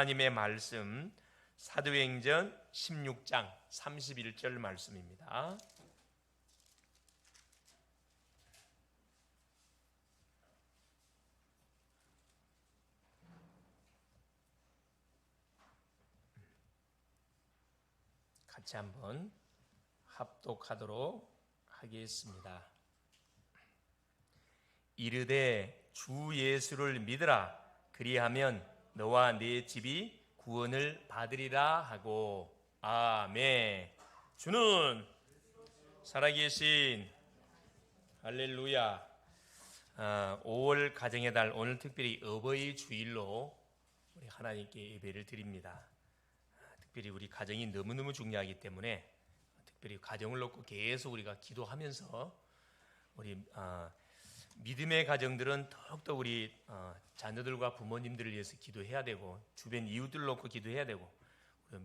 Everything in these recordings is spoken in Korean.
하나님의 말씀 사도행전 16장 31절 말씀입니다. 같이 한번 합독하도록 하겠습니다. 이르되 주 예수를 믿으라. 그리하면 너와 네 집이 구원을 받으리라 하고. 아멘. 주는 살아계신. 할렐루야. 5월 가정의 달, 오늘 특별히 어버이 주일로 우리 하나님께 예배를 드립니다. 특별히 우리 가정이 너무너무 중요하기 때문에 특별히 가정을 놓고 계속 우리가 기도하면서 우리 믿음의 가정들은 더욱더 우리 자녀들과 부모님들을 위해서 기도해야 되고, 주변 이웃들 놓고 기도해야 되고,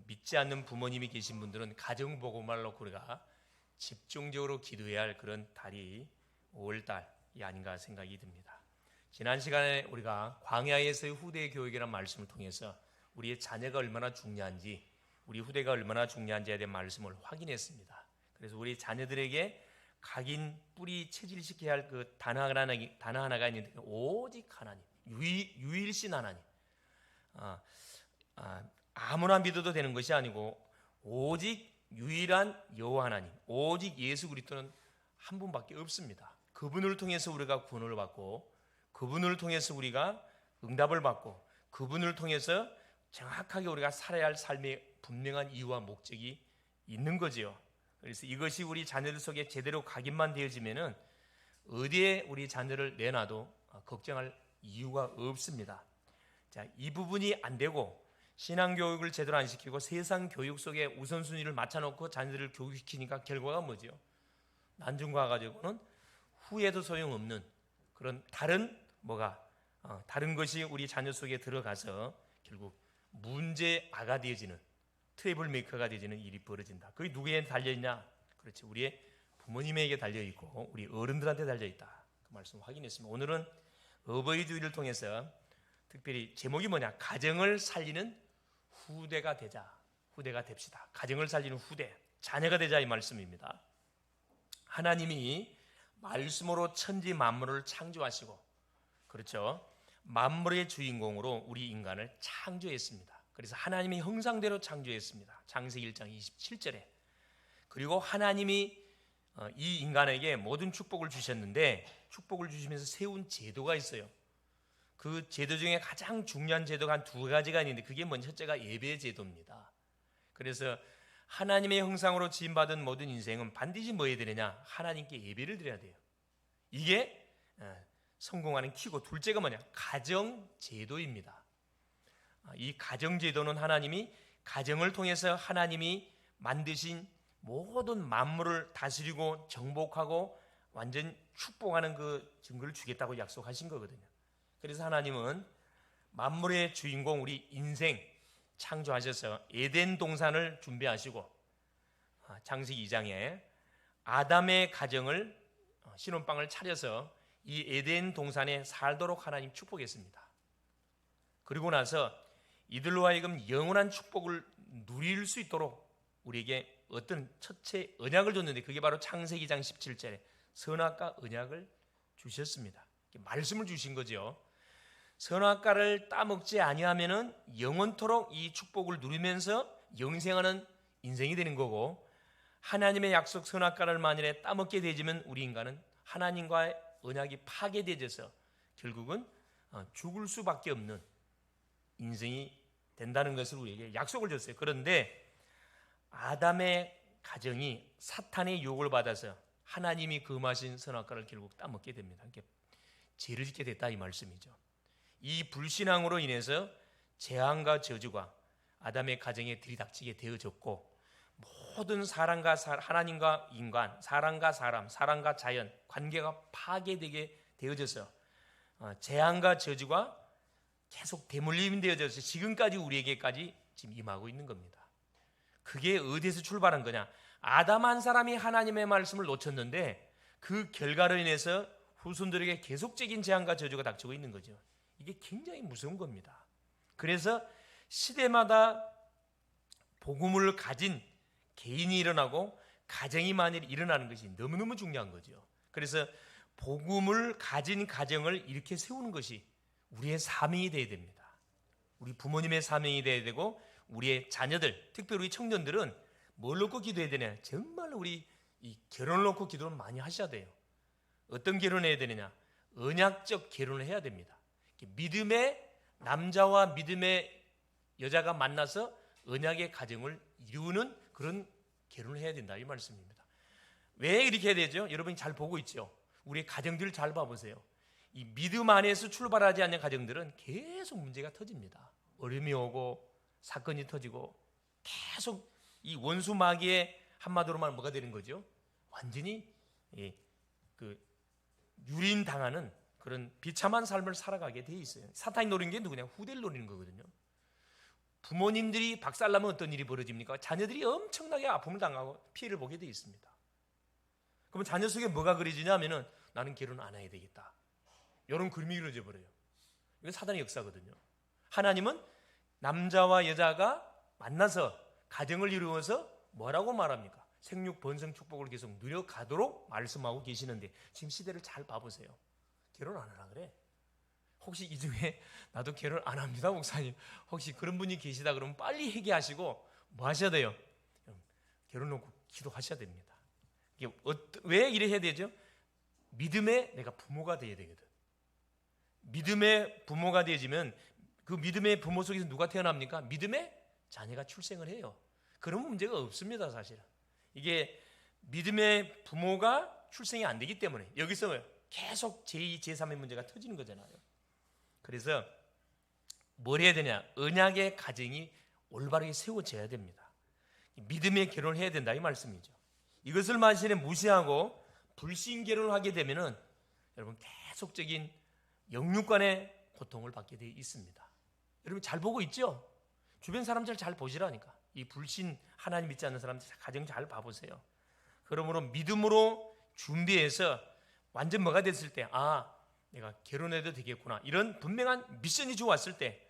믿지 않는 부모님이 계신 분들은 가정복음을 놓고 우리가 집중적으로 기도해야 할 그런 달이 5월달이 아닌가 생각이 듭니다. 지난 시간에 우리가 광야에서의 후대 교육이라는 말씀을 통해서 우리의 자녀가 얼마나 중요한지, 우리 후대가 얼마나 중요한지에 대한 말씀을 확인했습니다. 그래서 우리 자녀들에게 각인 뿌리 체질시켜야 할 그 단어 하나가 있는데, 오직 하나님, 유일신 하나님. 아무나 믿어도 되는 것이 아니고 오직 유일한 여호와 하나님, 오직 예수 그리스도는 한 분밖에 없습니다. 그분을 통해서 우리가 구원을 받고, 그분을 통해서 우리가 응답을 받고, 그분을 통해서 정확하게 우리가 살아야 할 삶의 분명한 이유와 목적이 있는 거지요. 그래서 이것이 우리 자녀들 속에 제대로 각인만 되어지면은 어디에 우리 자녀를 내놔도 걱정할 이유가 없습니다. 자, 이 부분이 안 되고 신앙교육을 제대로 안 시키고 세상 교육 속에 우선순위를 맞춰놓고 자녀들을 교육시키니까 결과가 뭐죠? 난중과 가지고는 후에도 소용없는 그런 다른 것이 우리 자녀 속에 들어가서 결국 문제아가 되어지는, 트러블 메이커가 되어지는 일이 벌어진다. 그게 누구에게 달려있냐? 그렇지, 우리의 부모님에게 달려있고 우리 어른들한테 달려있다. 그 말씀 확인했습니다. 오늘은 어버이 주일을 통해서 특별히 제목이 뭐냐? 가정을 살리는 후대가 되자. 후대가 됩시다. 가정을 살리는 후대, 자녀가 되자, 이 말씀입니다. 하나님이 말씀으로 천지 만물을 창조하시고, 그렇죠, 만물의 주인공으로 우리 인간을 창조했습니다. 그래서 하나님의 형상대로 창조했습니다. 창세기 1장 27절에. 그리고 하나님이 이 인간에게 모든 축복을 주셨는데, 축복을 주시면서 세운 제도가 있어요. 그 제도 중에 가장 중요한 제도가 한 두 가지가 있는데, 그게 먼저 첫째가 예배 제도입니다. 그래서 하나님의 형상으로 지음받은 모든 인생은 반드시 뭐 해야 되느냐? 하나님께 예배를 드려야 돼요. 이게 성공하는 키고, 둘째가 뭐냐? 가정 제도입니다. 이 가정 제도는 하나님이 가정을 통해서 하나님이 만드신 모든 만물을 다스리고 정복하고 완전 축복하는 그 증거를 주겠다고 약속하신 거거든요. 그래서 하나님은 만물의 주인공 우리 인생 창조하셔서 에덴 동산을 준비하시고, 창세기 2장에 아담의 가정을 신혼방을 차려서 이 에덴 동산에 살도록 하나님 축복했습니다. 그리고 나서 이들로 하여금 영원한 축복을 누릴 수 있도록 우리에게 어떤 첫째 언약을 줬는데, 그게 바로 창세기 2장 17절에 선악과 언약을 주셨습니다. 말씀을 주신 거죠. 선악과를 따먹지 아니하면은 영원토록 이 축복을 누리면서 영생하는 인생이 되는 거고, 하나님의 약속 선악과를 만일에 따먹게 되지면 우리 인간은 하나님과의 언약이 파괴되어서 결국은 죽을 수밖에 없는 인생이 된다는 것을 우리에게 약속을 줬어요. 그런데 아담의 가정이 사탄의 유혹을 받아서 하나님이 금하신 선악과를 결국 따먹게 됩니다. 이렇게 죄를 짓게 됐다, 이 말씀이죠. 이 불신앙으로 인해서 재앙과 저주가 아담의 가정에 들이닥치게 되어졌고, 모든 사람과 하나님과 인간, 사람과 사람, 사람과 자연 관계가 파괴되게 되어져서 재앙과 저주가 계속 대물림이 되어져서 지금까지 우리에게까지 지금 임하고 있는 겁니다. 그게 어디에서 출발한 거냐? 아담 한 사람이 하나님의 말씀을 놓쳤는데 그 결과로 인해서 후손들에게 계속적인 재앙과 저주가 닥치고 있는 거죠. 이게 굉장히 무서운 겁니다. 그래서 시대마다 복음을 가진 개인이 일어나고 가정이 만일 일어나는 것이 너무너무 중요한 거죠. 그래서 복음을 가진 가정을 이렇게 세우는 것이 우리의 사명이 되어야 됩니다. 우리 부모님의 사명이 되어야 되고 우리의 자녀들, 특별히 우리 청년들은 뭘 놓고 기도해야 되냐? 정말 우리 이 결혼을 놓고 기도를 많이 하셔야 돼요. 어떤 결혼을 해야 되느냐? 언약적 결혼을 해야 됩니다. 믿음의 남자와 믿음의 여자가 만나서 언약의 가정을 이루는 그런 결혼을 해야 된다, 이 말씀입니다. 왜 이렇게 해야 되죠? 여러분이 잘 보고 있죠? 우리 가정들 잘 봐보세요. 이 믿음 안에서 출발하지 않는 가정들은 계속 문제가 터집니다. 어려움이 오고 사건이 터지고 계속 이 원수 마귀의 한마디로 말하면 뭐가 되는 거죠? 완전히 유린당하는 그런 비참한 삶을 살아가게 돼 있어요. 사탄이 노리는 게 누구냐? 후대를 노리는 거거든요. 부모님들이 박살나면 어떤 일이 벌어집니까? 자녀들이 엄청나게 아픔을 당하고 피해를 보게 돼 있습니다. 그러면 자녀 속에 뭐가 그려지냐면은 나는 결혼 안 해야 되겠다, 이런 그림이 그려져 버려요. 이건 사단의 역사거든요. 하나님은 남자와 여자가 만나서 가정을 이루어서 뭐라고 말합니까? 생육 번성 축복을 계속 누려가도록 말씀하고 계시는데 지금 시대를 잘 봐보세요. 결혼 안 하라 그래. 혹시 이 중에 나도 결혼 안 합니다 목사님, 혹시 그런 분이 계시다 그러면 빨리 회개하시고 뭐 하셔야 돼요? 결혼 놓고 기도하셔야 됩니다. 이게 왜 이래 해야 되죠? 믿음의 내가 부모가 돼야 되거든. 믿음의 부모가 되어지면 그 믿음의 부모 속에서 누가 태어납니까? 믿음의 자녀가 출생을 해요. 그런 문제가 없습니다. 사실은 이게 믿음의 부모가 출생이 안 되기 때문에 여기서 계속 제2, 제3의 문제가 터지는 거잖아요. 그래서 뭘 해야 되냐? 언약의 가정이 올바르게 세워져야 됩니다. 믿음의 결혼을 해야 된다, 이 말씀이죠. 이것을 만일에 무시하고 불신 결혼을 하게 되면은 여러분 계속적인 영육간의 고통을 받게 되어 있습니다. 여러분 잘 보고 있죠? 주변 사람들 잘 보시라니까. 이 불신, 하나님 믿지 않는 사람들 가정 잘 봐보세요. 그러므로 믿음으로 준비해서 완전 뭐가 됐을 때, 내가 결혼해도 되겠구나, 이런 분명한 미션이 주어왔을 때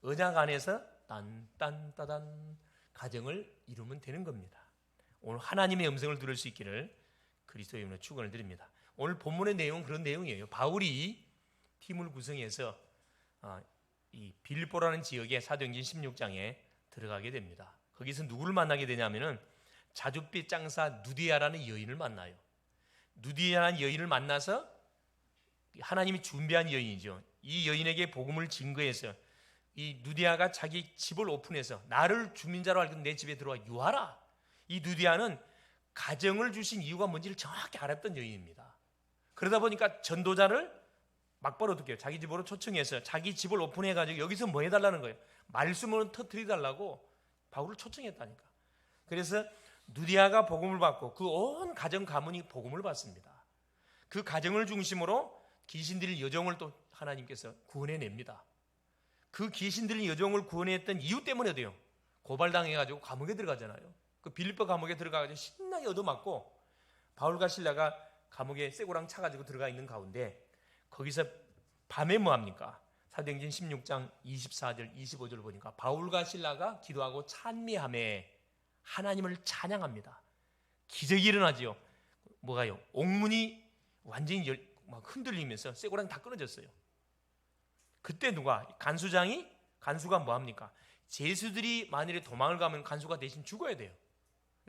언약 안에서 딴딴따단 가정을 이루면 되는 겁니다. 오늘 하나님의 음성을 들을 수 있기를 그리스도의 이름으로 축원을 드립니다. 오늘 본문의 내용은 그런 내용이에요. 바울이 팀을 구성해서 이 빌립보라는 지역의 사도행전 16장에 들어가게 됩니다. 거기서 누구를 만나게 되냐면은 자줏빛 장사 누디아라는 여인을 만나요. 누디아라는 여인을 만나서 하나님이 준비한 여인이죠. 이 여인에게 복음을 증거해서 이 누디아가 자기 집을 오픈해서 나를 주민자로 알고 내 집에 들어와 유하라. 이 누디아는 가정을 주신 이유가 뭔지를 정확히 알았던 여인입니다. 그러다 보니까 전도자를 막바로 어떻게 해요? 자기 집으로 초청해서 자기 집을 오픈해가지고 여기서 뭐 해달라는 거예요? 말씀을 터뜨려달라고 바울을 초청했다니까. 그래서 누디아가 복음을 받고 그 온 가정 가문이 복음을 받습니다. 그 가정을 중심으로 귀신들의 여종을 또 하나님께서 구원해냅니다. 그 귀신들의 여종을 구원했던 이유 때문에 어때요? 고발당해가지고 감옥에 들어가잖아요. 그 빌립보 감옥에 들어가가지고 신나게 얻어맞고 바울과 실라가 감옥에 쇠고랑 차가지고 들어가 있는 가운데 거기서 밤에 뭐합니까? 사도행전 16장 24절 25절 보니까 바울과 실라가 기도하고 찬미하며 하나님을 찬양합니다. 기적이 일어나지요. 뭐가요? 옥문이 완전히 막 흔들리면서 쇠고랑이 다 끊어졌어요. 그때 누가? 간수가 뭐합니까? 제수들이 만일에 도망을 가면 간수가 대신 죽어야 돼요.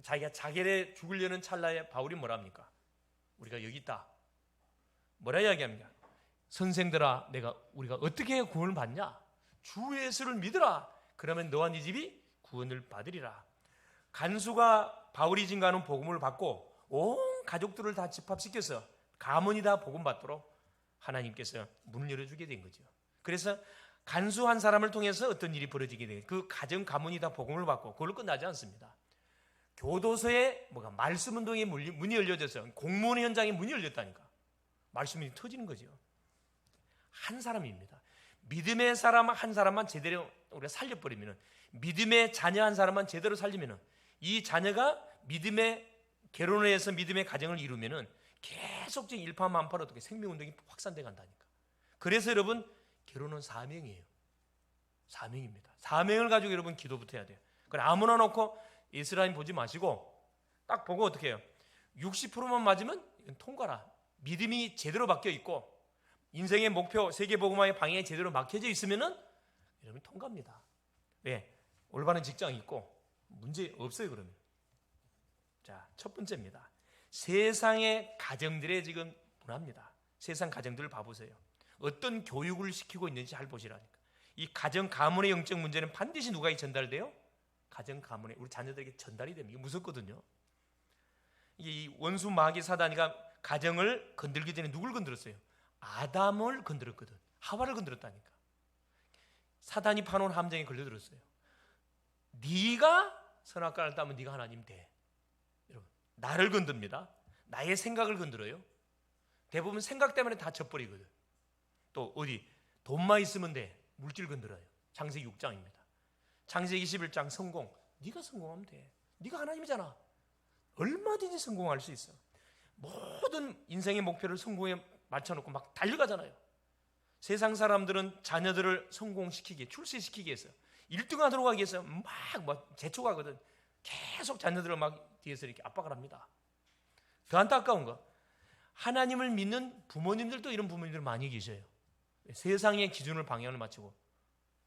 자기가 자결에 죽으려는 찰나에 바울이 뭐랍니까? 우리가 여기 있다. 뭐라 이야기합니까? 선생들아, 우리가 어떻게 해야 구원을 받냐? 주 예수를 믿으라. 그러면 너와 네 집이 구원을 받으리라. 간수가 바울이 증거하는 복음을 받고 온 가족들을 다 집합시켜서 가문이 다 복음 받도록 하나님께서 문을 열어주게 된 거죠. 그래서 간수 한 사람을 통해서 어떤 일이 벌어지게 돼요. 그 가정 가문이 다 복음을 받고 그걸로 끝나지 않습니다. 교도소에 말씀 운동의 문이 열려져서 공무원 현장에 문이 열렸다니까. 말씀이 터지는 거죠. 한 사람입니다. 믿음의 사람 한 사람만 제대로 우리가 살려버리면, 믿음의 자녀 한 사람만 제대로 살리면, 이 자녀가 믿음의 결혼을 해서 믿음의 가정을 이루면 계속적인 일파만파로 어떻게 생명운동이 확산돼 간다니까. 그래서 여러분 결혼은 사명이에요. 사명입니다. 사명을 가지고 여러분 기도부터 해야 돼요. 그래 아무나 놓고 이스라엘 보지 마시고 딱 보고 어떻게 해요? 60%만 맞으면 이건 통과라. 믿음이 제대로 박혀 있고 인생의 목표 세계복음화의 방향이 제대로 막혀져 있으면은 여러분 통과입니다. 왜? 올바른 직장이 있고 문제 없어요. 그러면 자, 첫 번째입니다. 세상의 가정들의 지금 문화입니다. 세상 가정들을 봐보세요. 어떤 교육을 시키고 있는지 잘 보시라니까. 이 가정 가문의 영적 문제는 반드시 누가 전달돼요? 가정 가문에 우리 자녀들에게 전달이 됩니다. 이게 무섭거든요. 이 원수 마귀 사단이가 가정을 건들기 전에 누굴 건드렸어요? 아담을 건드렸거든. 하와를 건드렸다니까. 사단이 파놓은 함정에 걸려들었어요. 네가 선악과를 따면 네가 하나님 돼. 여러분, 나를 건듭니다. 나의 생각을 건드려요. 대부분 생각 때문에 다 져버리거든. 또 어디 돈만 있으면 돼. 물질 건드려요. 창세기 6장입니다. 창세기 21장 성공. 네가 성공하면 돼. 네가 하나님이잖아. 얼마든지 성공할 수 있어. 모든 인생의 목표를 성공에 맞춰놓고 막 달려가잖아요. 세상 사람들은 자녀들을 성공시키기, 출세시키기 위해서 1등 하도록 하기 위해서 막 재촉하거든. 계속 자녀들을 막 뒤에서 이렇게 압박을 합니다. 더 안타까운 거, 하나님을 믿는 부모님들도 이런 부모님들 많이 계셔요. 세상의 기준을 방향을 맞추고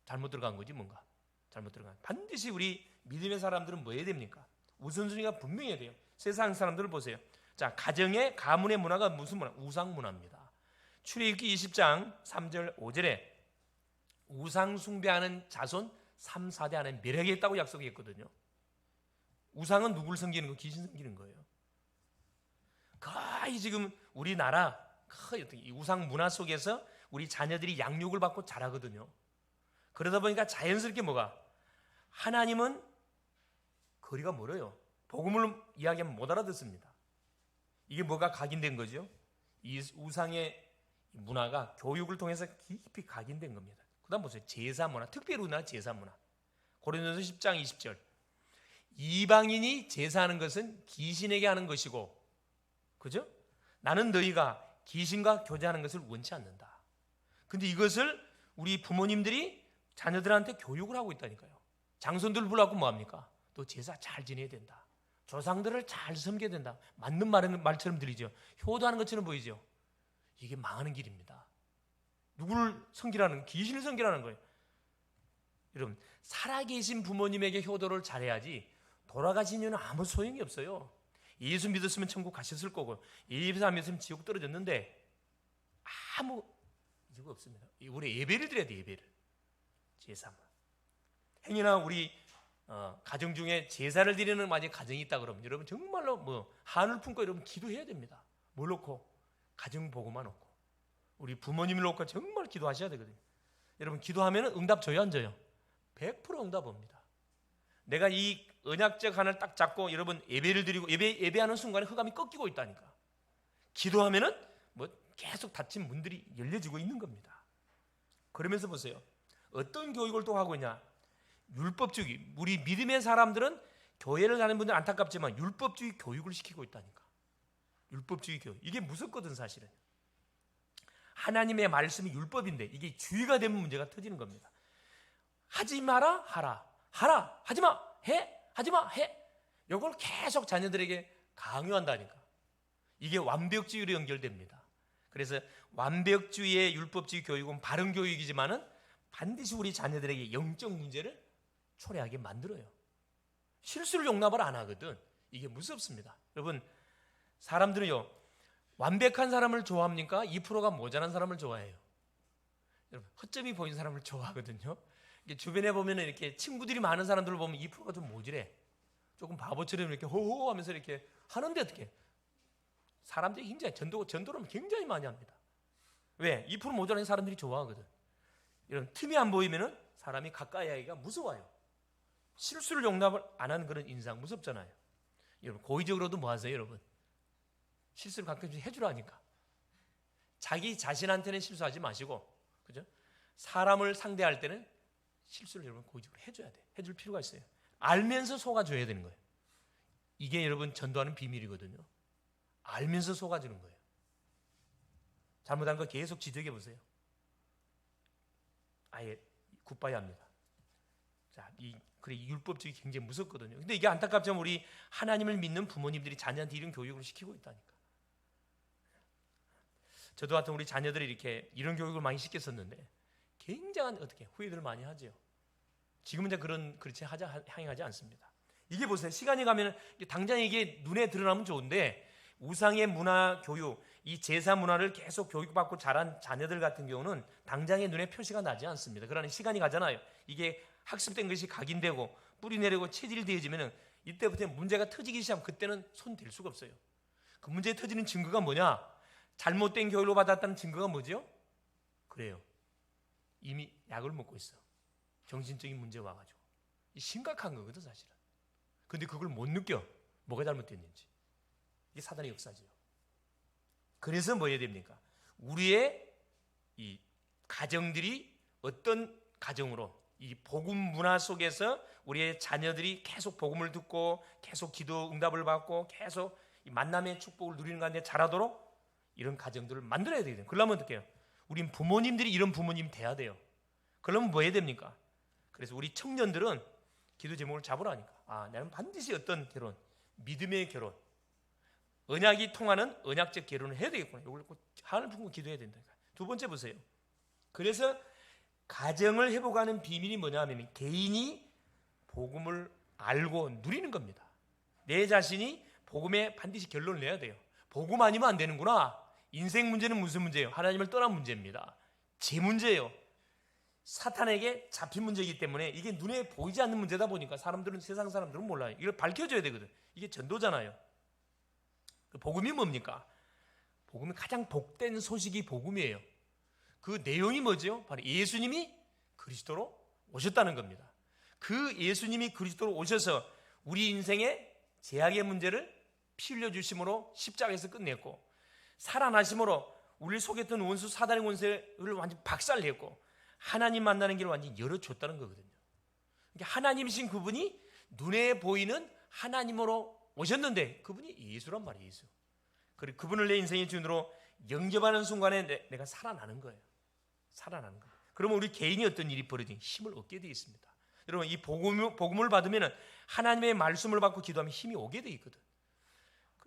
잘못 들어간 거지 뭔가. 잘못 들어간. 반드시 우리 믿음의 사람들은 뭐 해야 됩니까? 우선순위가 분명해야 돼요. 세상 사람들을 보세요. 자, 가정의 가문의 문화가 무슨 문화? 우상 문화입니다. 출애굽기 20장 3절 5절에 우상 숭배하는 자손 3, 4대 안에 멸하겠다고 약속했거든요. 우상은 누굴 섬기는 거? 귀신 섬기는 거예요. 거의 지금 우리나라 이 우상 문화 속에서 우리 자녀들이 양육을 받고 자라거든요. 그러다 보니까 자연스럽게 뭐가? 하나님은 거리가 멀어요. 복음을 이야기하면 못 알아듣습니다. 이게 뭐가 각인된 거죠? 이 우상의 문화가 교육을 통해서 깊이 각인된 겁니다. 그 다음 보세요. 제사 문화, 특별히 우리나라 제사 문화. 고린도서 10장 20절. 이방인이 제사하는 것은 귀신에게 하는 것이고, 그죠? 나는 너희가 귀신과 교제하는 것을 원치 않는다. 근데 이것을 우리 부모님들이 자녀들한테 교육을 하고 있다니까요. 장손들 불러갖고 뭐합니까? 또 제사 잘 지내야 된다. 조상들을 잘 섬겨야 된다. 맞는 말처럼 들리죠. 효도하는 것처럼 보이죠. 이게 망하는 길입니다. 누구를 섬기라는, 귀신을 섬기라는 거예요. 여러분, 살아계신 부모님에게 효도를 잘해야지 돌아가신 이유는 아무 소용이 없어요. 예수 믿었으면 천국 가셨을 거고 예수 안 믿었으면 지옥 떨어졌는데 아무 이유가 없습니다. 우리 예배를 드려야 돼. 예배를. 제사만. 행여나 우리 가정 중에 제사를 드리는 만약 가정이 있다 그러면 여러분 정말로 뭐 한을 품고 여러분 기도해야 됩니다. 뭘 놓고? 가정 보고만 놓고 우리 부모님을 놓고 정말 기도하셔야 되거든요. 여러분 기도하면 응답 줘요 안 줘요? 100% 응답 옵니다. 내가 이 언약적 하나를 딱 잡고 여러분 예배를 드리고 예배하는 순간에 흑암이 꺾이고 있다니까. 기도하면은 뭐 계속 닫힌 문들이 열려지고 있는 겁니다. 그러면서 보세요. 어떤 교육을 또 하고 있냐? 율법주의. 우리 믿음의 사람들은 교회를 가는 분들은 안타깝지만 율법주의 교육을 시키고 있다니까. 율법주의 교육. 이게 무섭거든 사실은. 하나님의 말씀이 율법인데 이게 주의가 되면 문제가 터지는 겁니다. 하지 마라 하라. 하라 하지 마. 해 하지 마. 해. 이걸 계속 자녀들에게 강요한다니까. 이게 완벽주의로 연결됩니다. 그래서 완벽주의의 율법주의 교육은 바른 교육이지만은 반드시 우리 자녀들에게 영적 문제를 초래하게 만들어요. 실수를 용납을 안 하거든. 이게 무섭습니다. 여러분, 사람들은요, 완벽한 사람을 좋아합니까? 2%가 모자란 사람을 좋아해요. 여러분, 허점이 보이는 사람을 좋아하거든요. 주변에 보면 이렇게 친구들이 많은 사람들을 보면 2%가 좀 모질해. 조금 바보처럼 이렇게 호호 하면서 이렇게 하는데 어떻게? 사람들이 굉장히 전도를 굉장히 많이 합니다. 왜? 2% 모자란 사람들이 좋아하거든. 이런 틈이 안 보이면은 사람이 가까이 하기가 무서워요. 실수를 용납을 안 하는 그런 인상 무섭잖아요. 여러분 고의적으로도 뭐 하세요, 여러분? 실수를 가끔씩 해주라니까. 자기 자신한테는 실수하지 마시고, 그죠? 사람을 상대할 때는 실수를 여러분 고의적으로 해줘야 돼. 해줄 필요가 있어요. 알면서 속아줘야 되는 거예요. 이게 여러분 전도하는 비밀이거든요. 알면서 속아주는 거예요. 잘못한 거 계속 지적해 보세요. 아예 굿바이 합니다. 자, 그래 율법주의 굉장히 무섭거든요. 근데 이게 안타깝지만 우리 하나님을 믿는 부모님들이 자녀한테 이런 교육을 시키고 있다니까. 저도 같은 우리 자녀들이 이렇게 이런 교육을 많이 시켰었는데 굉장한 어떻게 후회들을 많이 하죠. 지금은 이제 그렇지 행하지 않습니다. 이게 보세요. 시간이 가면 당장 이게 눈에 드러나면 좋은데 우상의 문화 교육, 이 제사 문화를 계속 교육받고 자란 자녀들 같은 경우는 당장의 눈에 표시가 나지 않습니다. 그러나 시간이 가잖아요. 이게 학습된 것이 각인되고 뿌리 내리고 체질되어지면 이때부터 문제가 터지기 시작하면 그때는 손 댈 수가 없어요. 그 문제 터지는 증거가 뭐냐? 잘못된 교육을 받았다는 증거가 뭐죠? 그래요. 이미 약을 먹고 있어. 정신적인 문제가 와가지고. 심각한 거거든 사실은. 근데 그걸 못 느껴. 뭐가 잘못됐는지. 이게 사단의 역사죠. 그래서 뭐 해야 됩니까? 우리의 이 가정들이 어떤 가정으로 이 복음 문화 속에서 우리의 자녀들이 계속 복음을 듣고 계속 기도 응답을 받고 계속 이 만남의 축복을 누리는 가운데 자라도록 이런 가정들을 만들어야 되거든요. 그러려면 어떻게 해요? 우린 부모님들이 이런 부모님 돼야 돼요. 그러면 뭐 해야 됩니까? 그래서 우리 청년들은 기도 제목을 잡으라니까. 나는 반드시 어떤 결혼, 믿음의 결혼, 언약이 통하는 언약적 결혼을 해야 되겠구나. 이걸 꼭 하늘 품고 기도해야 된다. 두 번째 보세요. 그래서 가정을 회복하는 비밀이 뭐냐면 개인이 복음을 알고 누리는 겁니다. 내 자신이 복음에 반드시 결론을 내야 돼요. 복음 아니면 안 되는구나. 인생 문제는 무슨 문제예요? 하나님을 떠난 문제입니다. 제 문제예요. 사탄에게 잡힌 문제이기 때문에 이게 눈에 보이지 않는 문제다 보니까 세상 사람들은 몰라요. 이걸 밝혀줘야 되거든. 이게 전도잖아요. 복음이 뭡니까? 복음이 가장 복된 소식이 복음이에요. 그 내용이 뭐죠? 바로 예수님이 그리스도로 오셨다는 겁니다. 그 예수님이 그리스도로 오셔서 우리 인생의 죄악의 문제를 피 흘려 주심으로 십자가에서 끝냈고 살아나심으로 우리를 속였던 원수 사단의 권세를 완전히 박살냈고 하나님 만나는 길을 완전히 열어줬다는 거거든요. 그러니까 하나님이신 그분이 눈에 보이는 하나님으로 오셨는데 그분이 예수란 말이에요. 예수. 그리고 그분을 내 인생의 주인으로 영접하는 순간에 내가 살아나는 거예요. 살아나는 거예요. 그러면 우리 개인이 어떤 일이 벌어지니 힘을 얻게 되어 있습니다. 여러분 이 복음을 받으면 하나님의 말씀을 받고 기도하면 힘이 오게 되어 있거든.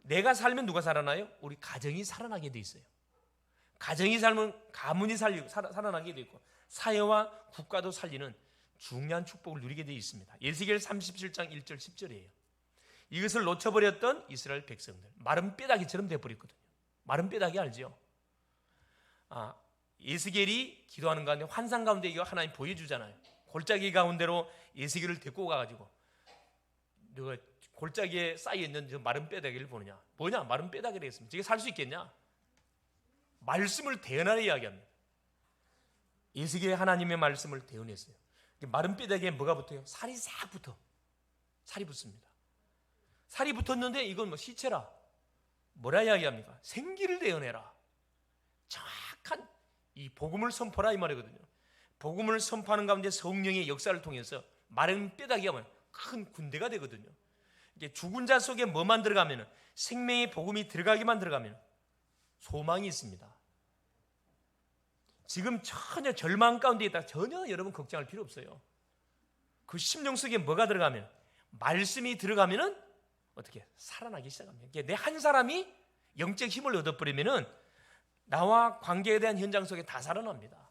내가 살면 누가 살아나요? 우리 가정이 살아나게 되어 있어요. 가정이 살면 가문이 살아나게 되어 있고 사회와 국가도 살리는 중요한 축복을 누리게 되어 있습니다. 에스겔 37장 1절 10절이에요. 이것을 놓쳐버렸던 이스라엘 백성들 마른 뼈다귀처럼 되어버렸거든요. 마른 뼈다귀 알죠? 에스겔이 기도하는 가운데 환상 가운데 이거 하나님 보여주잖아요. 골짜기 가운데로 에스겔을 데리고 가가지고 너가 골짜기에 쌓여있는 저 마른 뼈다귀를 보느냐? 뭐냐? 마른 뼈다귀를 했습니다. 저게 살 수 있겠냐? 말씀을 대언하라 이야기합니다. 에스겔 하나님의 말씀을 대언했어요. 마른 뼈다귀에 뭐가 붙어요? 살이 싹 붙어. 살이 붙습니다. 살이 붙었는데 이건 뭐 시체라. 뭐라 이야기합니까? 생기를 대언해라. 정확한 이 복음을 선포라 이 말이거든요. 복음을 선포하는 가운데 성령의 역사를 통해서 마른 뼈다귀가 큰 군대가 되거든요. 이게 죽은 자 속에 뭐만 들어가면 생명의 복음이 들어가기만 들어가면 소망이 있습니다. 지금 전혀 절망 가운데 있다. 전혀 여러분 걱정할 필요 없어요. 그 심령 속에 뭐가 들어가면 말씀이 들어가면은 어떻게 살아나기 시작합니다. 내 한 사람이 영적 힘을 얻어버리면은 나와 관계에 대한 현장 속에 다 살아납니다.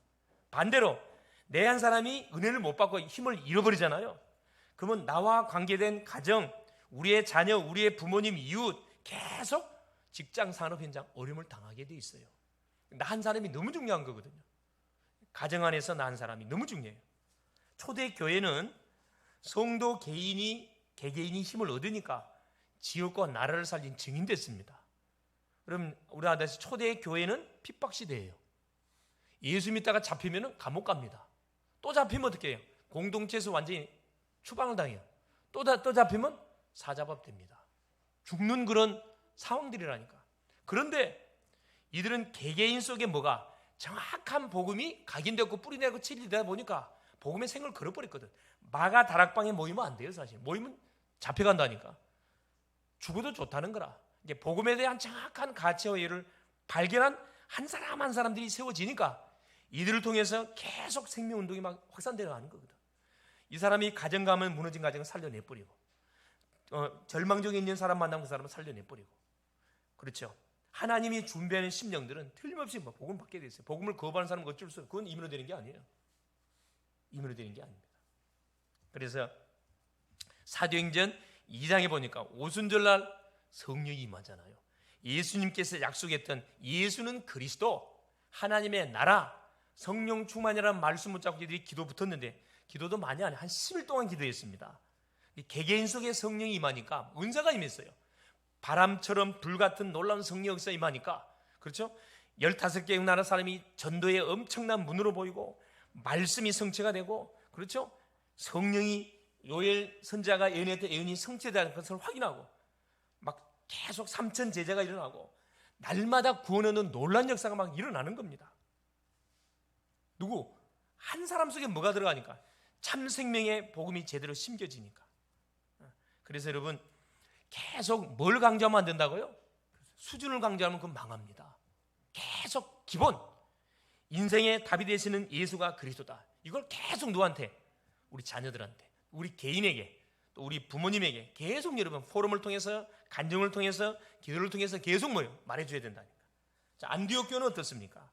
반대로 내 한 사람이 은혜를 못 받고 힘을 잃어버리잖아요. 그러면 나와 관계된 가정, 우리의 자녀, 우리의 부모님, 이웃 계속 직장, 산업 현장 어려움을 당하게 돼 있어요. 나 한 사람이 너무 중요한 거거든요. 가정 안에서 나 한 사람이 너무 중요해요. 초대 교회는 성도 개개인이 힘을 얻으니까 지역과 나라를 살린 증인 됐습니다. 그럼 우리 아다시 초대 교회는 핍박 시대예요. 예수 믿다가 잡히면 감옥 갑니다. 또 잡히면 어떻게 해요? 공동체에서 완전히 추방을 당해요. 또 잡히면 사자밥 됩니다. 죽는 그런 상황들이라니까. 그런데 이들은 개개인 속에 뭐가 정확한 복음이 각인되고 뿌리내고 칠리되다 보니까 복음의 생을 걸어버렸거든. 마가 다락방에 모이면 안 돼요. 사실 모이면 잡혀간다니까. 죽어도 좋다는 거라. 이제 복음에 대한 정확한 가치와 이해를 발견한 한 사람 한 사람들이 세워지니까 이들을 통해서 계속 생명운동이 막 확산되어 가는 거거든. 이 사람이 가정 가면 무너진 가정을 살려내버리고, 절망적에 있는 사람 만나면 그 사람을 살려내버리고. 그렇죠. 하나님이 준비하는 심령들은 틀림없이 복음을 받게 돼 있어요. 복음을 거부하는 사람은 어쩔 수 없어요. 그건 임의로 되는 게 아니에요. 임의로 되는 게 아닙니다. 그래서 사도행전 2장에 보니까 오순절날 성령이 임하잖아요. 예수님께서 약속했던 예수는 그리스도, 하나님의 나라, 성령 충만이라는 말씀 붙잡고 이들이 기도 붙었는데, 기도도 많이 안 해요. 한 10일 동안 기도했습니다. 개개인 속에 성령이 임하니까 은사가 임했어요. 바람처럼 불같은 놀라운 성령 역사 임하니까, 그렇죠? 15개의 나라 사람이 전도의 엄청난 문으로 보이고, 말씀이 성취가 되고, 그렇죠? 성령이 요엘 선지자가 예언했던 예언이 성취되는 것을 확인하고, 막 계속 3천 제자가 일어나고, 날마다 구원하는 놀라운 역사가 막 일어나는 겁니다. 누구? 한 사람 속에 뭐가 들어가니까? 참 생명의 복음이 제대로 심겨지니까. 그래서 여러분, 계속 뭘 강조하면 안 된다고요? 수준을 강조하면 그건 망합니다. 계속 기본, 인생의 답이 되시는 예수가 그리스도다. 이걸 계속 누구한테? 우리 자녀들한테, 우리 개인에게, 또 우리 부모님에게 계속 여러분 포럼을 통해서, 간증을 통해서, 기도를 통해서 계속 말해줘야 된다니까. 자, 안디옥 교회는 어떻습니까?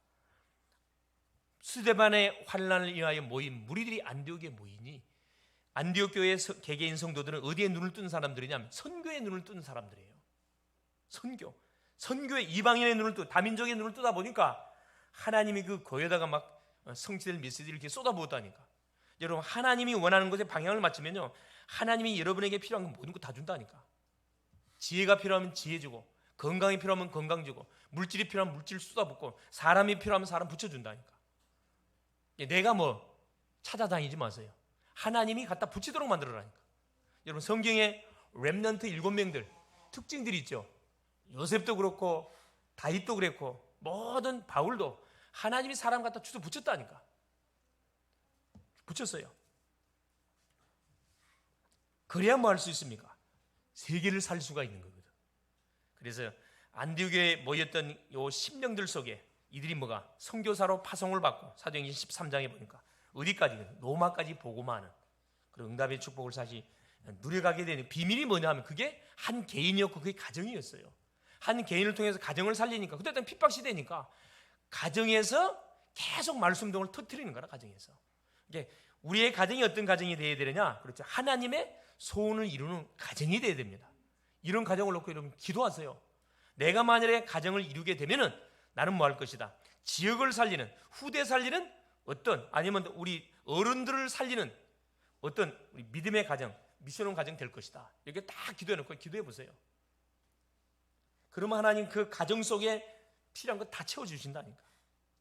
스데반의 환난을 인하여 모인 무리들이 안디옥에 모이니, 안디옥 교회의 개개인 성도들은 어디에 눈을 뜬 사람들이냐면 선교에 눈을 뜬 사람들이에요. 선교에 이방인의 눈을 뜨고 다민족의 눈을 뜨다 보니까 하나님이 그 거기에다가 막 성취될 메시지를 이렇게 쏟아부었다니까. 여러분, 하나님이 원하는 것에 방향을 맞추면요, 하나님이 여러분에게 필요한 건 모든 거 다 준다니까. 지혜가 필요하면 지혜 주고, 건강이 필요하면 건강 주고, 물질이 필요하면 물질 쏟아붓고, 사람이 필요하면 사람 붙여준다니까. 내가 찾아다니지 마세요. 하나님이 갖다 붙이도록 만들어라니까. 여러분, 성경에 렘넌트 7명들 특징들이 있죠. 요셉도 그렇고 다윗도 그랬고 모든 바울도 하나님이 사람 갖다 주워 붙였다니까. 붙였어요. 그래야 뭐 할 수 있습니까? 세계를 살 수가 있는 거거든. 그래서 안디옥에 모였던 요 심령들 속에 이들이 선교사로 파송을 받고, 사도행전 13장에 보니까 어디까지? 로마까지 복음하는 그런 응답의 축복을 사실 누려가게 되는 비밀이 뭐냐 하면 그게 한 개인이었고 그게 가정이었어요. 한 개인을 통해서 가정을 살리니까, 그때 핍박 시대니까 가정에서 계속 말씀동을 터뜨리는 거라. 가정에서 이게 우리의 가정이 어떤 가정이 되어야 되느냐? 그렇죠. 하나님의 소원을 이루는 가정이 되어야 됩니다. 이런 가정을 놓고 여러분 기도하세요. 내가 만약에 가정을 이루게 되면은 나는 뭐 할 것이다? 지역을 살리는, 후대 살리는 아니면 우리 어른들을 살리는 어떤 우리 믿음의 가정, 미션홈 가정 될 것이다. 이렇게 딱 기도해놓고 기도해 보세요. 그러면 하나님 그 가정 속에 필요한 거 다 채워주신다니까.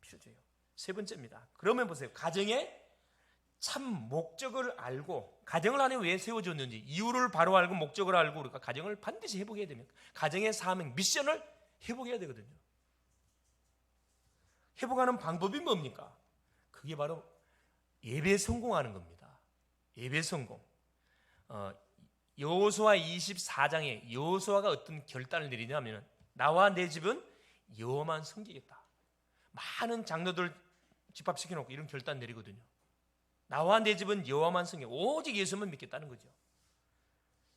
필요해요. 세 번째입니다. 그러면 보세요. 가정의 참 목적을 알고, 가정을 하나님 왜 세워줬는지 이유를 바로 알고 목적을 알고 우리가 가정을 반드시 회복해야 됩니다. 가정의 사명, 미션을 회복해야 되거든요. 회복하는 방법이 뭡니까? 그게 바로 예배 성공하는 겁니다. 예배 성공. 여호수아 24장에 여호수아가 어떤 결단을 내리냐면, 나와 내 집은 여호와만 섬기겠다. 많은 장로들 집합시켜놓고 이런 결단 내리거든요. 나와 내 집은 여호와만 섬겨, 오직 예수만 믿겠다는 거죠.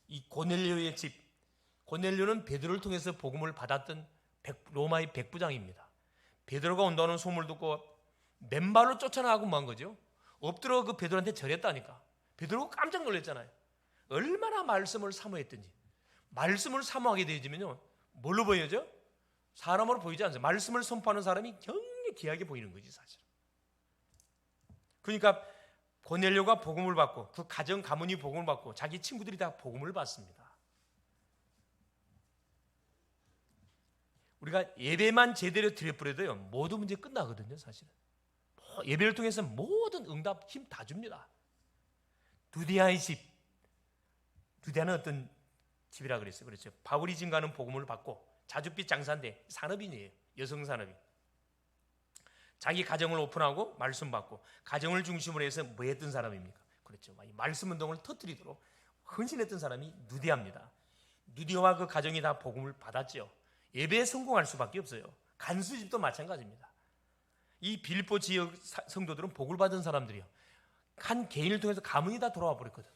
이 고넬료의 집, 고넬료는 베드로를 통해서 복음을 받았던 로마의 백부장입니다. 베드로가 온다는 소문을 듣고 맨발로 쫓아나가고 뭐 한 거죠? 엎드려 그 베드로한테 절했다니까. 베드로가 깜짝 놀랐잖아요. 얼마나 말씀을 사모했든지. 말씀을 사모하게 되어지면요, 뭘로 보여져? 사람으로 보이지 않아요. 말씀을 선포하는 사람이 굉장히 귀하게 보이는 거지, 사실. 그러니까 고넬료가 복음을 받고, 그 가정 가문이 복음을 받고, 자기 친구들이 다 복음을 받습니다. 우리가 예배만 제대로 드려버려도요, 모든 문제 끝나거든요, 사실은. 예배를 통해서 모든 응답 힘 다 줍니다. 두디아의 집, 두디아는 어떤 집이라 그랬어요? 그렇죠. 바울이 증가하는 복음을 받고 자줏빛 장사인데 산업인이에요. 여성 산업인. 자기 가정을 오픈하고 말씀 받고 가정을 중심으로 해서 뭐 했던 사람입니까? 그렇죠. 말씀 운동을 터뜨리도록 헌신했던 사람이 누디아입니다. 누디아와 그 가정이 다 복음을 받았죠. 예배에 성공할 수밖에 없어요. 간수집도 마찬가지입니다. 이 빌립보 지역 성도들은 복을 받은 사람들이요. 한 개인을 통해서 가문이 다 돌아와 버렸거든.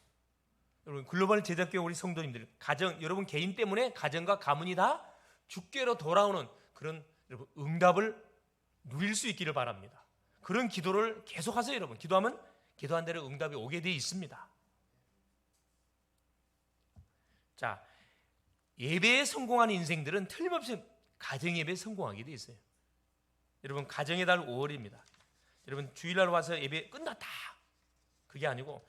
여러분 글로벌 제작교회 우리 성도님들 가정 여러분 개인 때문에 가정과 가문이 다 주께로 돌아오는 그런 여러분 응답을 누릴 수 있기를 바랍니다. 그런 기도를 계속하세요. 여러분 기도하면 기도한 대로 응답이 오게 되어 있습니다. 자, 예배에 성공한 인생들은 틀림없이 가정 예배에 성공하게 되어 있어요. 여러분 가정의 달 5월입니다. 여러분 주일날 와서 예배 끝났다 그게 아니고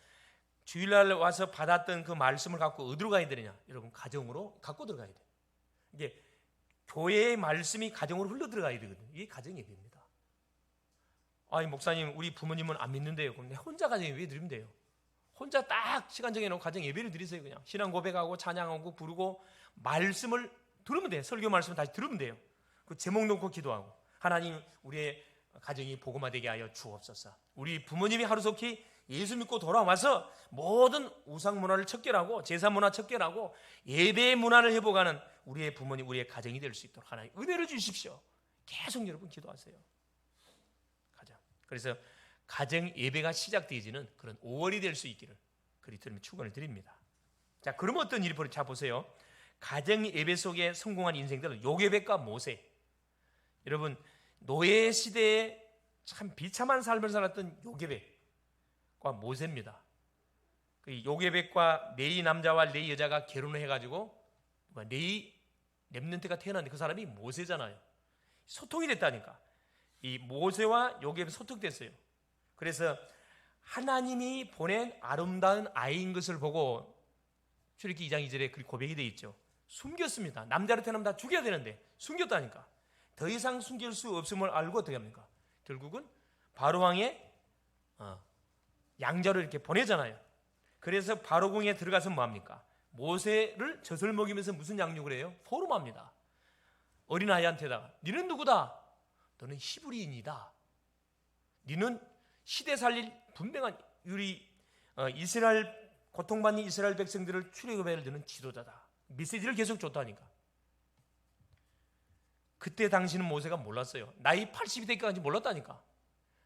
주일날 와서 받았던 그 말씀을 갖고 어디로 가야 되느냐? 여러분 가정으로 갖고 들어가야 돼요. 이게 교회의 말씀이 가정으로 흘러 들어가야 되거든요. 이게 가정 예배입니다. 아니 목사님 우리 부모님은 안 믿는데요. 그럼 혼자 가정 예배 드리면 돼요. 혼자 딱 시간 정해놓고 가정 예배를 드리세요. 그냥 신앙 고백하고 찬양하고 부르고 말씀을 들으면 돼요. 설교 말씀을 다시 들으면 돼요. 그 제목 놓고 기도하고 하나님 우리의 가정이 복음화되게 하여 주옵소서. 우리 부모님이 하루속히 예수 믿고 돌아와서 모든 우상 문화를 척결하고 제사 문화 척결하고 예배의 문화를 회복하는 우리의 부모님 우리의 가정이 될 수 있도록 하나님 은혜를 주십시오. 계속 여러분 기도하세요. 가정. 그래서 가정 예배가 시작되어지는 그런 5월이 될 수 있기를 그리스도님 축원을 드립니다. 자, 그러면 어떤 일이 벌어져 보세요. 가정 예배 속에 성공한 인생들은 요게벳과 모세. 여러분 노예 시대에 참 비참한 삶을 살았던 요게벳과 모세입니다. 그 요게벳과 네이 남자와 네이 여자가 결혼을 해가지고 네이 렘넌트가 태어났는데 그 사람이 모세잖아요. 소통이 됐다니까. 이 모세와 요게벳 소통됐어요. 그래서 하나님이 보낸 아름다운 아이인 것을 보고 출애굽기 2장 2절에 그 고백이 되어 있죠. 숨겼습니다. 남자로 태어나면 다 죽여야 되는데 숨겼다니까. 더 이상 숨길 수 없음을 알고 어떻게 합니까? 결국은 바로왕의 양자로 이렇게 보내잖아요. 그래서 바로궁에 들어가서 뭐합니까? 모세를 젖을 먹이면서 무슨 양육을 해요? 포럼합니다. 어린아이한테다가 너는 누구다? 너는 히브리인이다. 너는 시대 살릴 분명한 우리 이스라엘 고통받는 이스라엘 백성들을 출애굽해야 되는 지도자다. 메시지를 계속 줬다니까. 그때 당시는 모세가 몰랐어요. 나이 80이 되기까지 몰랐다니까.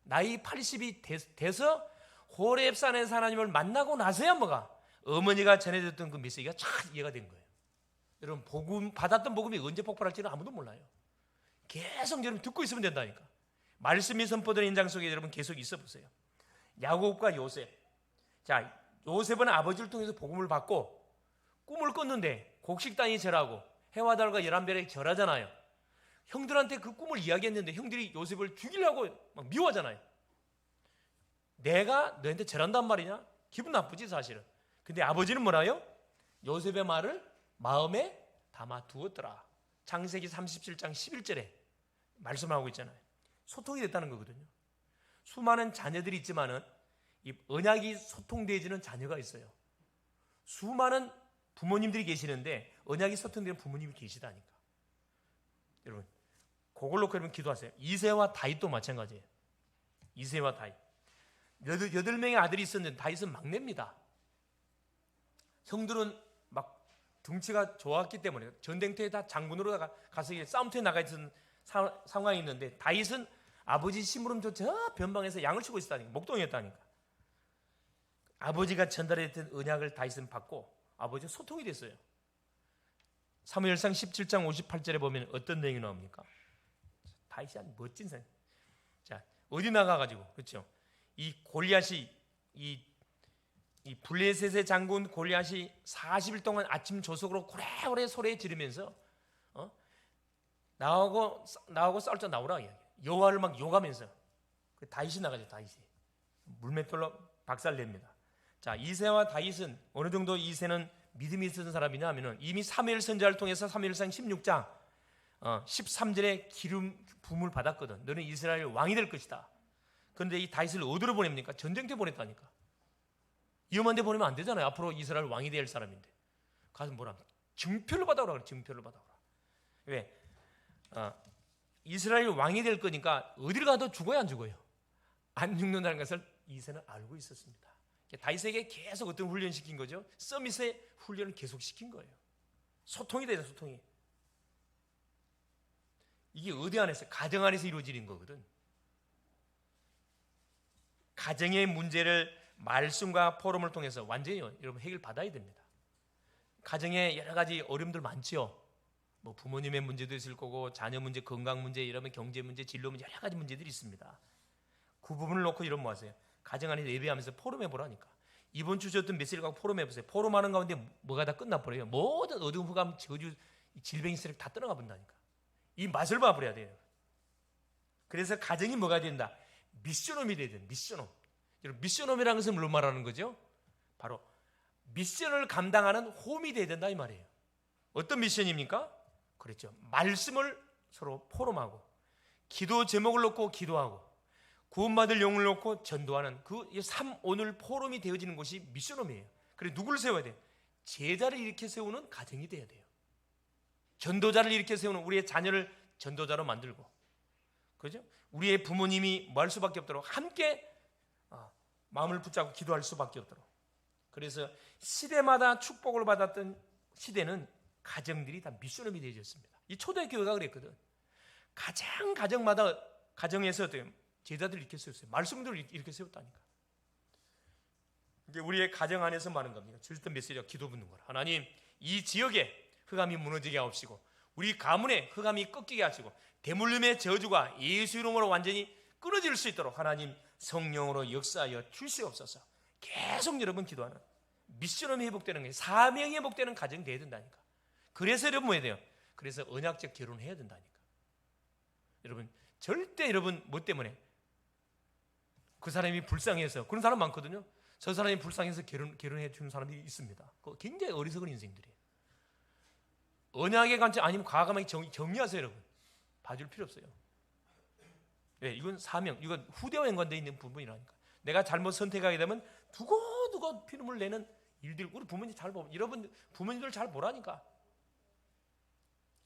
나이 80이 돼서 호렙산에서 하나님을 만나고 나서야 뭐가 어머니가 전해줬던 그 메시지가 잘 이해가 된 거예요. 여러분 복음 받았던 복음이 언제 폭발할지는 아무도 몰라요. 계속 여러분 듣고 있으면 된다니까. 말씀이 선포되는 현장 속에 여러분 계속 있어 보세요. 야곱과 요셉. 자, 요셉은 아버지를 통해서 복음을 받고 꿈을 꿨는데 곡식단이 절하고 해와 달과 11별이 절하잖아요. 형들한테 그 꿈을 이야기했는데 형들이 요셉을 죽이려고 막 미워하잖아요. 내가 너한테 절한단 말이냐? 기분 나쁘지 사실은. 근데 아버지는 뭐라요? 요셉의 말을 마음에 담아 두었더라. 창세기 37장 11절에 말씀하고 있잖아요. 소통이 됐다는 거거든요. 수많은 자녀들이 있지만은 이 언약이 소통되어지는 자녀가 있어요. 수많은 부모님들이 계시는데 언약이 소통되는 부모님이 계시다니까. 여러분 그걸 놓고 여러분 기도하세요. 이새와 다윗도 마찬가지예요. 이새와 다윗 8명의 아들이 있었는데 다윗은 막내입니다. 형들은 막 덩치가 좋았기 때문에 전쟁터에 다 장군으로 가서 싸움터에 나가 있는 상황이 있는데 다윗은 아버지 심부름조 저 변방에서 양을 치고 있었다니까. 목동이었다니까. 아버지가 전달했던 언약을 다윗은 받고 아버지가 소통이 됐어요. 사무엘상 17장 58절에 보면 어떤 내용이 나옵니까? 다윗이 한 멋진 사람. 자, 어디 나가가지고 그렇죠? 이 골리앗이 이 블레셋의 장군 골리앗이 40일 동안 아침 조석으로 고래고래 소리에 지르면서 나하고 싸울 때 나오라 이야기. 여호와를 막 욕하면서 그 다윗이 나가죠. 다윗이 물맷돌로 박살냅니다. 자, 이새와 다윗은 어느 정도 이새는 믿음이 있었던 사람이냐 하면은 이미 사무엘 선지자를 통해서 사무엘상 16장 13절에 기름 부음을 받았거든. 너는 이스라엘 왕이 될 것이다. 그런데 이 다윗을 어디로 보냅니까? 전쟁터에 보냈다니까. 위험한 데 보내면 안 되잖아요. 앞으로 이스라엘 왕이 될 사람인데. 가서 뭐라 증표를 받아오라 그래. 증표를 받아오라. 왜? 이스라엘 왕이 될 거니까 어디를 가도 죽어야 안 죽어요. 안 죽는다는 것을 이새는 알고 있었습니다. 다윗에게 계속 어떤 훈련 시킨 거죠? 서밋의 훈련을 계속 시킨 거예요. 소통이 되죠. 소통이. 이게 어디 안에서? 가정 안에서 이루어지는 거거든. 가정의 문제를 말씀과 포럼을 통해서 완전히 여러분 해결 받아야 됩니다. 가정에 여러 가지 어려움들 많지요. 뭐 부모님의 문제도 있을 거고, 자녀 문제, 건강 문제, 이러면 경제 문제, 진로 문제, 여러 가지 문제들이 있습니다. 그 부분을 놓고 이런 뭐 하세요? 가정 안에서 예배하면서 포럼해 보라니까. 이번 주 줬던 메시지를 갖고 포럼해 보세요. 포럼하는 가운데 뭐가 다 끝나버려요. 모든 어두움, 흑암, 저주, 질병이 쓰레기 다 떠나가 본다니까. 이 맛을 봐버려야 돼요. 그래서 가정이 뭐가 된다? 미션홈이 돼야 돼요. 미션홈. 여러분, 미션홈이라는 것은 뭘로 말하는 거죠? 바로 미션을 감당하는 홈이 돼야 된다 이 말이에요. 어떤 미션입니까? 그렇죠. 말씀을 서로 포럼하고, 기도 제목을 놓고 기도하고, 구원받을 영혼을 놓고 전도하는 그 삶 오늘 포럼이 되어지는 것이 미션홈이에요. 그래 누구를 세워야 돼요? 제자를 일으켜 세우는 가정이 돼야 돼요. 전도자를 일으켜 세우는 우리의 자녀를 전도자로 만들고, 그죠? 우리의 부모님이 뭐 할 수밖에 없도록 함께 마음을 붙잡고 기도할 수밖에 없도록. 그래서 시대마다 축복을 받았던 시대는 가정들이 다 미션홈이 되어졌습니다. 이 초대교회가 그랬거든. 가정마다 가정에서 제자들을 이렇게 세웠어요. 말씀들을 이렇게 세웠다니까. 이게 우리의 가정 안에서 말하는 겁니다. 주셨던 메시지가 기도 붙는 거라. 하나님, 이 지역에 흑암이 무너지게 하옵시고, 우리 가문에 흑암이 꺾이게 하시고, 대물림의 저주가 예수 이름으로 완전히 끊어질 수 있도록 하나님 성령으로 역사하여 주시옵소서. 계속 여러분 기도하는 미션홈이 회복되는 거예요. 사명이 회복되는 가정이 돼야 된다니까. 그래서 여러분 뭐 해야 돼요? 그래서 언약적 결혼을 해야 된다니까. 여러분 절대 여러분 뭐 때문에? 그 사람이 불쌍해서, 그런 사람 많거든요. 저 사람이 불쌍해서 결혼해 주는 사람이 있습니다. 그거 굉장히 어리석은 인생들이에요. 언약의 관점 아니면 과감하게 정리하세요. 여러분 봐줄 필요 없어요. 네, 이건 사명, 이건 후대와 연관되어 있는 부분이라니까. 내가 잘못 선택하게 되면 두고두고 피눈물 내는 일들, 우리 부모님 잘 보면, 여러분 부모님들 잘 보라니까.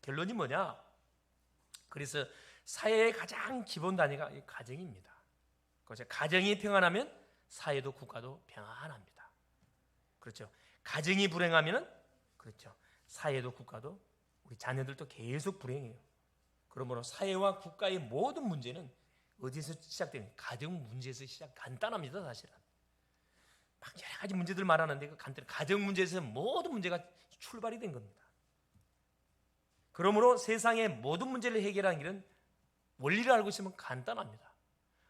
결론이 뭐냐? 그래서 사회의 가장 기본 단위가 가정입니다. 그렇죠. 가정이 평안하면 사회도 국가도 평안합니다. 그렇죠. 가정이 불행하면은, 그렇죠, 사회도 국가도, 우리 자녀들도 계속 불행해요. 그러므로 사회와 국가의 모든 문제는 어디서 시작되는? 가정 문제에서 간단합니다. 사실은 막 여러 가지 문제들 말하는데 그 간단, 가정 문제에서 모든 문제가 출발이 된 겁니다. 그러므로 세상의 모든 문제를 해결하는 길은 원리를 알고 있으면 간단합니다.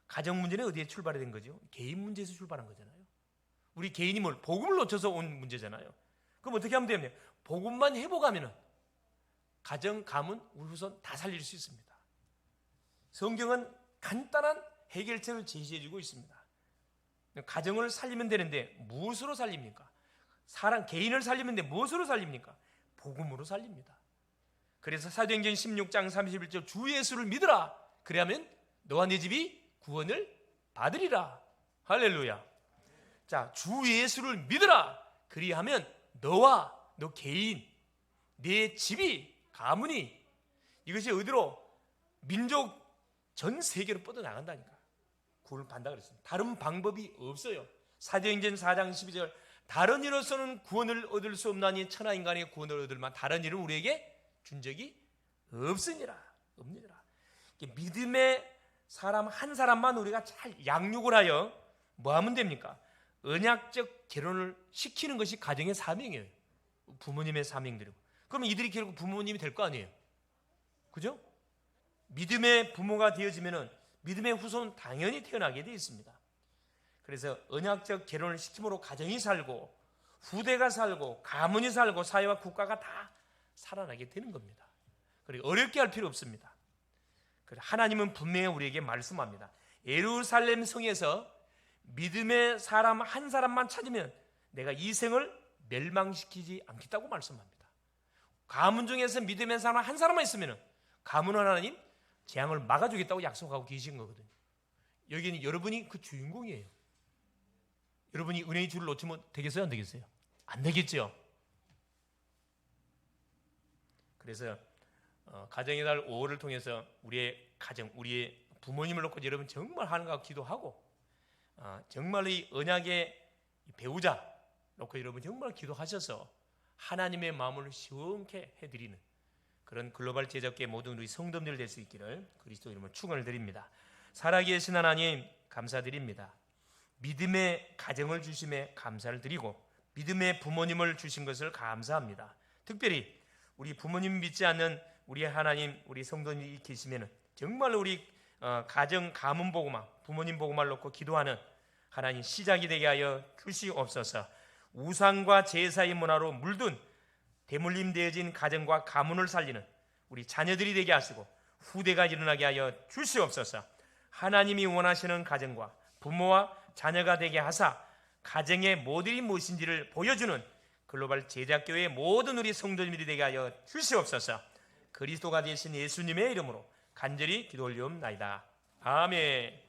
가정 문제는 어디에 출발이 된 거죠? 개인 문제에서 출발한 거잖아요. 우리 개인이 복음을 놓쳐서 온 문제잖아요. 그럼 어떻게 하면 됩니까? 복음만 회복하면은 가정, 가문, 우리 후손 다 살릴 수 있습니다. 성경은 간단한 해결책을 제시해주고 있습니다. 가정을 살리면 되는데 무엇으로 살립니까? 개인을 살리면 되는데 무엇으로 살립니까? 복음으로 살립니다. 그래서 사도행전 16장 31절 주 예수를 믿으라. 그래야면 너와 네 집이 구원을 받으리라. 할렐루야. 자, 주 예수를 믿으라. 그리하면 너와 너 개인, 내 집이, 가문이, 이것이 어디로? 민족 전 세계로 뻗어나간다니까. 구원을 받는다 그랬습니다. 다른 방법이 없어요. 사도행전 4장 12절 다른 이로서는 구원을 얻을 수 없나니 천하 인간의 구원을 얻을만 다른 일은 우리에게 준 적이 없으니라. 없느니라. 믿음의 사람 한 사람만 우리가 잘 양육을 하여 뭐 하면 됩니까? 언약적 결혼을 시키는 것이 가정의 사명이에요. 부모님의 사명들이고. 그러면 이들이 결국 부모님이 될 거 아니에요. 그죠? 믿음의 부모가 되어지면은 믿음의 후손은 당연히 태어나게 되어 있습니다. 그래서 언약적 결혼을 시킴으로 가정이 살고, 후대가 살고, 가문이 살고, 사회와 국가가 다 살아나게 되는 겁니다. 그리고 어렵게 할 필요 없습니다. 하나님은 분명히 우리에게 말씀합니다. 예루살렘 성에서 믿음의 사람 한 사람만 찾으면 내가 이 생을 멸망시키지 않겠다고 말씀합니다. 가문 중에서 믿음의 사람 한 사람만 있으면 가문은 하나님 재앙을 막아주겠다고 약속하고 계신 거거든요. 여기는 여러분이 그 주인공이에요. 여러분이 은혜의 줄을 놓치면 되겠어요? 안 되겠어요? 안 되겠죠. 그래서 가정의 달 5월을 통해서 우리의 가정, 우리의 부모님을 놓고 여러분 정말 하나님과 기도하고, 정말 이 언약의 배우자 놓고 여러분 정말 기도하셔서 하나님의 마음을 시원케 해드리는 그런 글로벌 제작계 모든 우리 성도들 될 수 있기를 그리스도 이름으로 축원을 드립니다. 살아계신 하나님 감사드립니다. 믿음의 가정을 주심에 감사를 드리고 믿음의 부모님을 주신 것을 감사합니다. 특별히 우리 부모님 믿지 않는 우리 하나님, 우리 성도님이 계시면 정말로 우리 가정 가문 복음화, 부모님 복음화를 놓고 기도하는 하나님 시작이 되게 하여 주시옵소서. 우상과 제사의 문화로 물든 대물림 되어진 가정과 가문을 살리는 우리 자녀들이 되게 하시고 후대가 일어나게 하여 주시옵소서. 하나님이 원하시는 가정과 부모와 자녀가 되게 하사 가정의 모델이 무엇인지를 보여주는 글로벌 제자교회의 모든 우리 성도님들이 되게 하여 주시옵소서. 그리스도가 되신 예수님의 이름으로 간절히 기도 올리옵나이다. 아멘.